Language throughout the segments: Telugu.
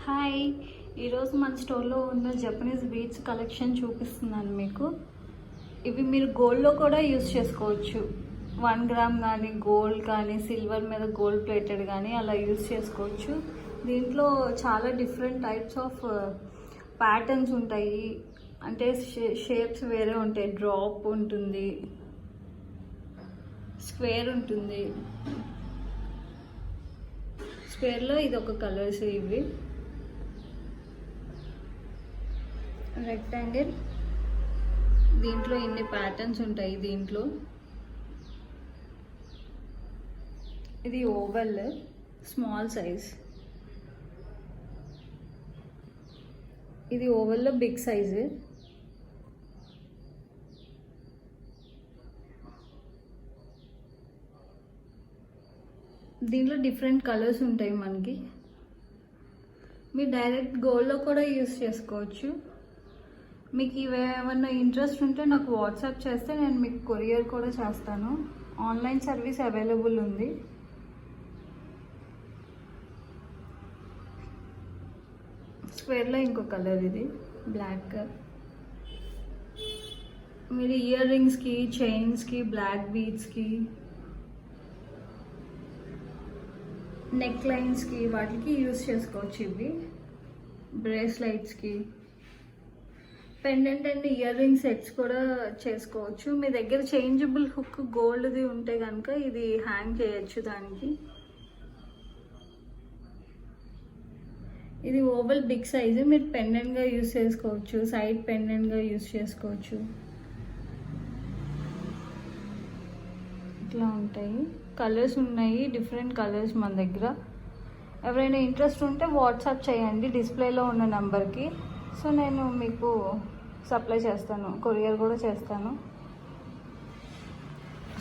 హాయ్, ఈరోజు మన స్టోర్లో ఉన్న జపనీస్ బీడ్స్ కలెక్షన్ చూపిస్తున్నాను మీకు. ఇవి మీరు గోల్డ్లో కూడా యూస్ చేసుకోవచ్చు. 1 గ్రామ్ కానీ గోల్డ్ కానీ సిల్వర్ మీద గోల్డ్ ప్లేటెడ్ కానీ అలా యూస్ చేసుకోవచ్చు. దీంట్లో చాలా డిఫరెంట్ టైప్స్ ఆఫ్ ప్యాటర్న్స్ ఉంటాయి. అంటే షేప్స్ వేరే ఉంటాయి. డ్రాప్ ఉంటుంది, స్క్వేర్ ఉంటుంది. స్క్వేర్లో ఇది ఒక కలర్స్, ఇవి రెక్టాంగిల్. దీంట్లో ఇన్ని ప్యాటర్న్స్ ఉంటాయి. దీంట్లో ఇది ఓవల్ స్మాల్ సైజ్, ఇది ఓవల్లో బిగ్ సైజు. దీంట్లో డిఫరెంట్ కలర్స్ ఉంటాయి మనకి. మీరు డైరెక్ట్ గోల్డ్లో కూడా యూస్ చేసుకోవచ్చు. మీకు ఇవేమన్నా ఇంట్రెస్ట్ ఉంటే నాకు వాట్సాప్ చేస్తే నేను మీకు కొరియర్ కూడా చేస్తాను. ఆన్లైన్ సర్వీస్ అవైలబుల్ ఉంది. స్క్వేర్లో ఇంకో కలర్, ఇది బ్లాక్. మీరు ఇయర్ రింగ్స్కి, చైన్స్కి, బ్లాక్ బీడ్స్కి, నెక్ లైన్స్కి వాటికి యూస్ చేసుకోవచ్చు. ఇవి బ్రేస్లైట్స్కి, pendant and ear ring sets కూడా చేసుకోవచ్చు. మీ దగ్గర చేంజబుల్ హుక్ గోల్డ్ది ఉంటే కనుక ఇది హ్యాంగ్ చేయొచ్చు దానికి. ఇది ఓవల్ బిగ్ సైజు. మీరు పెండెంట్గా యూస్ చేసుకోవచ్చు, సైడ్ పెండెంట్గా యూస్ చేసుకోవచ్చు. ఇట్లా ఉంటాయి. కలర్స్ ఉన్నాయి, డిఫరెంట్ కలర్స్ మన దగ్గర. ఎవరైనా ఇంట్రెస్ట్ ఉంటే వాట్సాప్ చేయండి డిస్ప్లేలో ఉన్న నెంబర్కి. సో నేను మీకు సప్లై చేస్తాను, కొరియర్ కూడా చేస్తాను.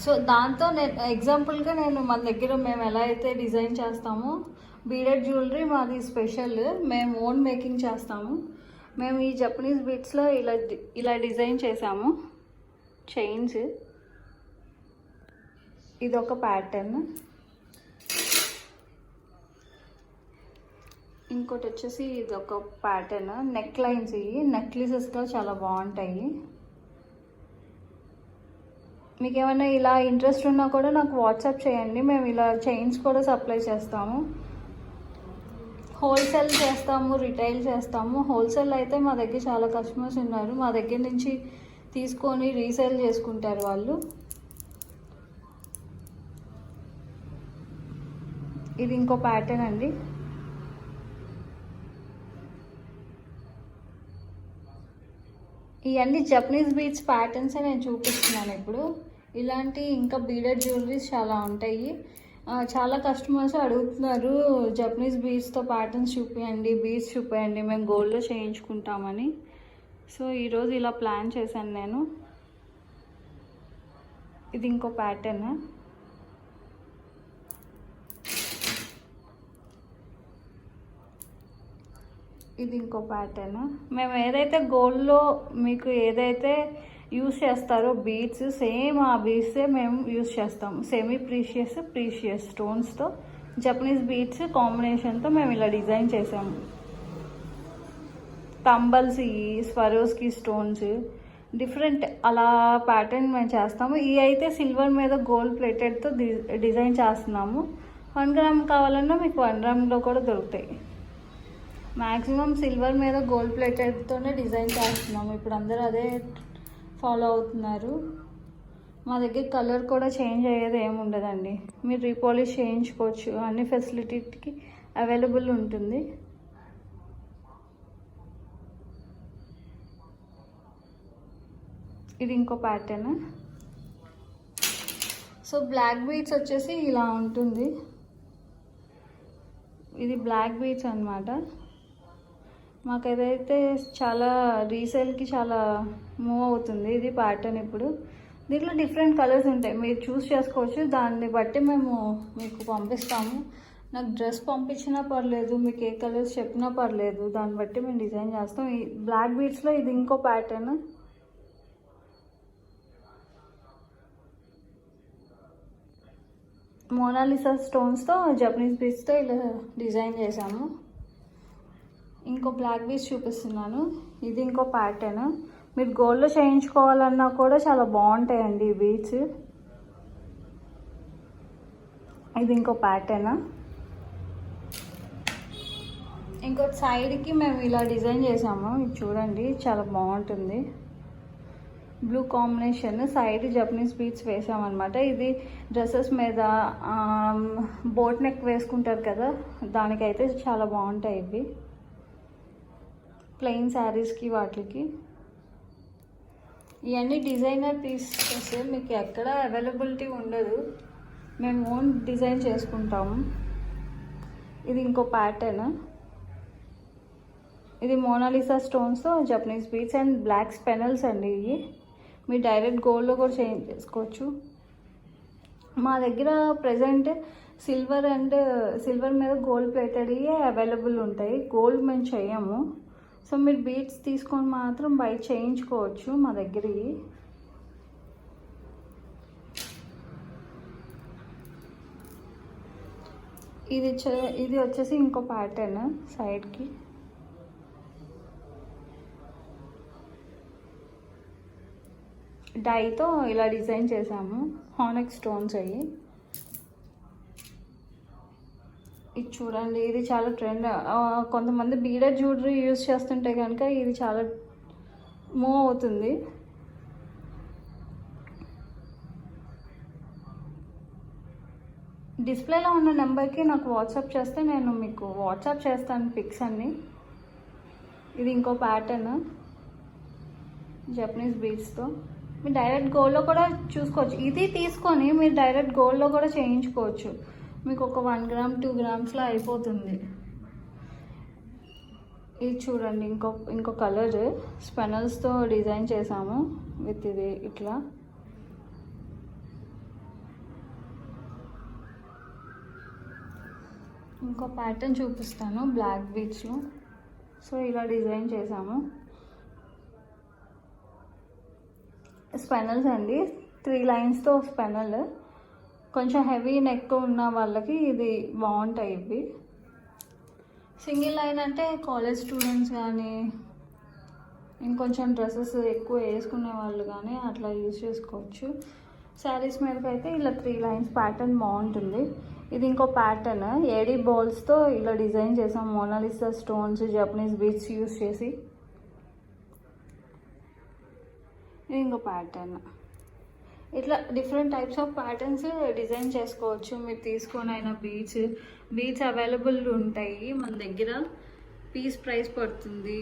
సో దాంతో నేను ఎగ్జాంపుల్గా మన దగ్గర మేము ఎలా అయితే డిజైన్ చేస్తామో, బీడెడ్ జ్యువెలరీ మాది స్పెషల్. మేము ఓన్ మేకింగ్ చేస్తాము. మేము ఈ జపనీస్ బీడ్స్లో ఇలా డిజైన్ చేసాము. చైన్స్, ఇదొక ప్యాటర్న్. ఇంకోటి వచ్చేసి ఇదొక ప్యాటర్న్. నెక్ లైన్స్, ఇవి నెక్లెసెస్గా చాలా బాగుంటాయి. మీకు ఏమైనా ఇలా ఇంట్రెస్ట్ ఉన్నా కూడా నాకు వాట్సాప్ చేయండి. మేము ఇలా చైన్స్ కూడా సప్లై చేస్తాము. హోల్సేల్ చేస్తాము, రిటైల్ చేస్తాము. హోల్సేల్ అయితే మా దగ్గర చాలా కస్టమర్స్ ఉన్నారు. మా దగ్గర నుంచి తీసుకొని రీసేల్ చేసుకుంటారు వాళ్ళు. ఇది ఇంకో ప్యాటర్న్ అండి. ఇవన్నీ జపనీస్ బీడ్స్ ప్యాటర్న్సే నేను చూపిస్తున్నాను ఇప్పుడు. ఇలాంటి ఇంకా బీడెడ్ జ్యువెలరీస్ చాలా ఉంటాయి. చాలా కస్టమర్స్ అడుగుతున్నారు, జపనీస్ బీడ్స్తో ప్యాటర్న్స్ చూపించండి, బీడ్స్ చూపించండి, మేము గోల్డ్లో చేయించుకుంటామని. సో ఈరోజు ఇలా ప్లాన్ చేశాను నేను. ఇది ఇంకో ప్యాటర్న్. ఇది ఇంకో ప్యాటర్న్. మేము ఏదైతే గోల్డ్లో మీకు ఏదైతే యూస్ చేస్తారో బీడ్స్, సేమ్ ఆ బీడ్సే మేము యూస్ చేస్తాము. సెమీ ప్రీషియస్ స్టోన్స్తో జపనీస్ బీడ్స్ కాంబినేషన్తో మేము ఇలా డిజైన్ చేసాము. తంబల్స్, స్వరోస్కి స్టోన్స్, డిఫరెంట్ అలా ప్యాటర్న్ మేము చేస్తాము. ఇవి అయితే సిల్వర్ మీద గోల్డ్ ప్లేటెడ్తో డిజైన్ చేస్తున్నాము. 1 గ్రామ్ కావాలన్నా మీకు 1 గ్రామ్లో కూడా దొరుకుతాయి. మ్యాక్సిమం సిల్వర్ మీద గోల్డ్ ప్లేటెడ్తోనే డిజైన్ చేస్తున్నాము. ఇప్పుడు అందరూ అదే ఫాలో అవుతున్నారు. మా దగ్గర కలర్ కూడా చేంజ్ అయ్యేది ఏమి ఉండదండి. మీరు రీపాలిష్ చేయించుకోవచ్చు. అన్ని ఫెసిలిటీకి అవైలబుల్ ఉంటుంది. ఇది ఇంకో ప్యాటర్న్. సో బ్లాక్ బీడ్స్ వచ్చేసి ఇలా ఉంటుంది. ఇది బ్లాక్ బీడ్స్ అన్నమాట. మాకు ఏదైతే చాలా రీసేల్కి చాలా మూవ్ అవుతుంది ఇది ప్యాటర్న్. ఇప్పుడు దీంట్లో డిఫరెంట్ కలర్స్ ఉంటాయి, మీరు చూస్ చేసుకోవచ్చు. దాన్ని బట్టి మేము మీకు పంపిస్తాము. నాకు డ్రెస్ పంపించినా పర్లేదు, మీకు ఏ కలర్స్ చెప్పినా పర్లేదు, దాన్ని బట్టి మేము డిజైన్ చేస్తాం. ఈ బ్లాక్ బీడ్స్లో ఇది ఇంకో ప్యాటర్న్. మోనాలిసా స్టోన్స్తో జపనీస్ బీడ్స్తో ఇలా డిజైన్ చేసాము. ఇంకో బ్లాక్ బీడ్స్ చూపిస్తున్నాను. ఇది ఇంకో ప్యాటర్న్. మీరు గోల్డ్లో చేయించుకోవాలన్నా కూడా చాలా బాగుంటాయండి ఈ బీడ్స్. ఇది ఇంకో ప్యాటర్న్. ఇంకోటి సైడ్కి మేము ఇలా డిజైన్ చేసాము. ఇది చూడండి, చాలా బాగుంటుంది. Blue combination side Japanese beads వేసామన్నమాట. ఇది డ్రెస్సెస్ మీద బోట్ నెక్ వేసుకుంటారు కదా, దానికైతే చాలా బాగుంటాయి ఇవి. ప్లెయిన్ శారీస్కి వాటికి. ఇవన్నీ డిజైనర్ పీసెస్, మీకు ఎక్కడ అవైలబిలిటీ ఉండదు, మేము ఓన్ డిజైన్ చేసుకుంటాము. ఇది ఇంకో ప్యాటర్న్. ఇది మోనాలిసా స్టోన్స్తో Japanese beads and black spinels అండి. ఇవి మీరు డైరెక్ట్ గోల్డ్లో కూడా చేంజ్ చేసుకోవచ్చు. మా దగ్గర ప్రజెంట్ సిల్వర్ మీద గోల్డ్ ప్లేటెడ్ అవైలబుల్ ఉంటాయి. గోల్డ్ మేము చేయము. సో మీరు బీడ్స్ తీసుకొని మాత్రం బయట చేయించుకోవచ్చు మా దగ్గర. ఇది వచ్చేసి ఇంకో ప్యాటర్న్ సైడ్కి. డైతో ఇలా డిజైన్ చేసాము. హానెక్ స్టోన్స్ అయ్యి. ఇది చూడండి, ఇది చాలా ట్రెండ్. కొంతమంది బీడెడ్ జ్యువెలరీ యూజ్ చేస్తుంటే కనుక ఇది చాలా మూవ్ అవుతుంది. డిస్ప్లేలో ఉన్న నెంబర్కి నాకు వాట్సాప్ చేస్తే నేను మీకు వాట్సాప్ చేస్తాను పిక్స్ అన్నీ. ఇది ఇంకో ప్యాటర్న్ జపనీస్ బీడ్స్తో. మీరు డైరెక్ట్ గోల్డ్లో కూడా చూసుకోవచ్చు. ఇది తీసుకొని మీరు డైరెక్ట్ గోల్డ్లో కూడా చేయించుకోవచ్చు. మీకు ఒక 1 గ్రామ్ 2 గ్రామ్స్లో అయిపోతుంది. ఇది చూడండి, ఇంకో కలర్ స్పెనల్స్తో డిజైన్ చేసాము విత్ ఇది ఇట్లా. ఇంకో ప్యాటర్న్ చూపిస్తాను బ్లాక్ బీడ్స్లో. సో ఇలా డిజైన్ చేసాము. స్పెనల్స్ అండి, 3 లైన్స్తో స్పెనల్. కొంచెం హెవీ నెక్ ఉన్న వాళ్ళకి ఇది బాగుంటాయి ఇవి. సింగిల్ లైన్ అంటే కాలేజ్ స్టూడెంట్స్ కానీ ఇంకొంచెం డ్రెస్సెస్ ఎక్కువ వేసుకునే వాళ్ళు కానీ అట్లా యూజ్ చేసుకోవచ్చు. శారీస్ మీదకి అయితే ఇలా 3 లైన్స్ ప్యాటర్న్ బాగుంటుంది. ఇది ఇంకో ప్యాటర్న్ ఏడీ బాల్స్తో ఇలా డిజైన్ చేసాం. Monalisa stones Japanese beads use చేసి. ఇది ఇంకో ప్యాటర్న్. ఇట్లా different types of patterns design చేసుకోవచ్చు. మీరు తీసుకొని అయినా బీడ్స్ అవైలబుల్ ఉంటాయి మన దగ్గర. పీస్ ప్రైస్ పడుతుంది.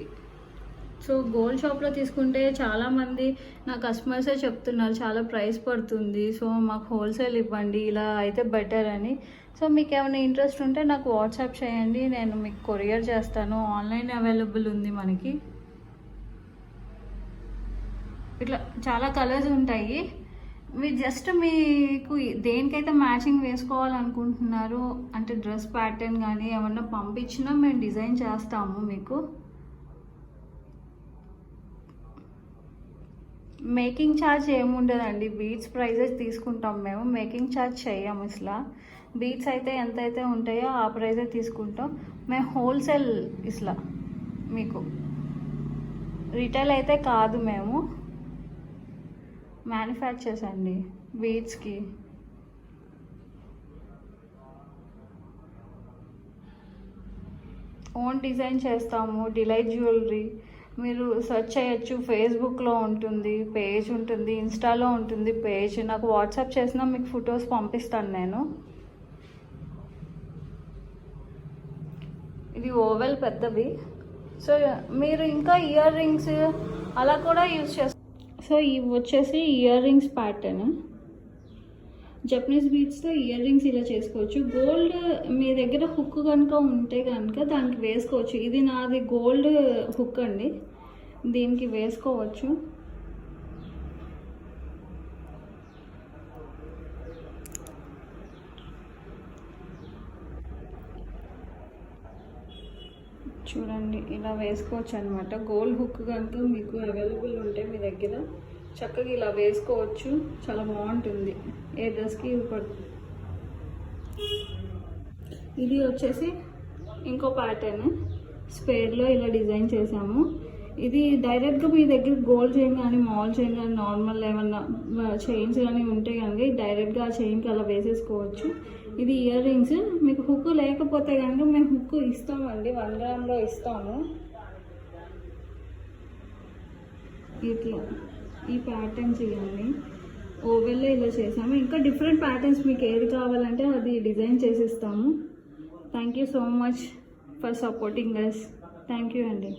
సో గోల్డ్ షాప్లో తీసుకుంటే చాలామంది నా కస్టమర్సే చెప్తున్నారు చాలా ప్రైస్ పడుతుంది, సో మాకు హోల్సేల్ ఇవ్వండి, ఇలా అయితే బెటర్ అని. సో మీకు ఏమైనా ఇంట్రెస్ట్ ఉంటే నాకు వాట్సాప్ చేయండి, నేను మీకు కొరియర్ చేస్తాను. ఆన్లైన్ అవైలబుల్ ఉంది మనకి. ఇట్లా చాలా కలర్స్ ఉంటాయి. మీరు జస్ట్ మీకు దేనికైతే మ్యాచింగ్ వేసుకోవాలనుకుంటున్నారో అంటే డ్రెస్ ప్యాటర్న్ కానీ ఏమన్నా పంపించినా మేము డిజైన్ చేస్తాము మీకు. మేకింగ్ ఛార్జ్ ఏముండదండి, బీడ్స్ ప్రైజెస్ తీసుకుంటాం మేము, మేకింగ్ ఛార్జ్ చేయము. ఇట్లా బీడ్స్ అయితే ఎంతైతే ఉంటాయో ఆ ప్రైజే తీసుకుంటాం మేము. హోల్సేల్ ఇట్లా మీకు రిటైల్ అయితే కాదు, మేము మ్యానుఫ్యాక్చర్స్ అండి బీడ్స్కి. ఓన్ డిజైన్ చేస్తాము. డిలైట్ జ్యువెలరీ మీరు సెర్చ్ చేయొచ్చు. ఫేస్బుక్లో ఉంటుంది పేజ్, ఉంటుంది ఇన్స్టాలో ఉంటుంది పేజ్. నాకు వాట్సాప్ చేసినా మీకు ఫొటోస్ పంపిస్తాను నేను. ఇది ఓవెల్ పెద్దవి. సో మీరు ఇంకా ఇయర్ రింగ్స్ అలా కూడా యూజ్ చేస్తారు. సో ఇవి వచ్చేసి ఇయర్ రింగ్స్ ప్యాటర్న్. జపనీస్ బీడ్స్తో ఇయర్ రింగ్స్ ఇలా చేసుకోవచ్చు. గోల్డ్ మీ దగ్గర హుక్ కనుక ఉంటే కనుక దానికి వేసుకోవచ్చు. ఇది నాది గోల్డ్ హుక్ అండి, దీనికి వేసుకోవచ్చు. చూడండి ఇలా వేసుకోవచ్చు అనమాట. గోల్డ్ హుక్ కనుక మీకు అవైలబుల్ ఉంటే మీ దగ్గర చక్కగా ఇలా వేసుకోవచ్చు. చాలా బాగుంటుంది, ఏ డ్రెస్కి పడుతుంది. ఇది వచ్చేసి ఇంకో ప్యాటర్న్. స్క్వేర్లో ఇలా డిజైన్ చేసాము. ఇది డైరెక్ట్గా మీ దగ్గర గోల్డ్ చైన్ కానీ మాల్ చైన్ కానీ నార్మల్ ఏమన్నా చైన్స్ కానీ ఉంటే కనుక డైరెక్ట్గా ఆ చైన్కి అలా వేసేసుకోవచ్చు. ఇది ఇయర్ రింగ్స్. మీకు హుక్ లేకపోతే కనుక మేము హుక్ ఇస్తామండి, 1 గ్రామ్లో ఇస్తాము. ఇట్లా ఈ ప్యాటర్న్స్ ఇవన్నీ ఓవెల్లో ఇలా చేసాము. ఇంకా డిఫరెంట్ ప్యాటర్న్స్ మీకు ఏది కావాలంటే అది డిజైన్ చేసిస్తాము. Thank you so much for supporting us. Thank you అండి.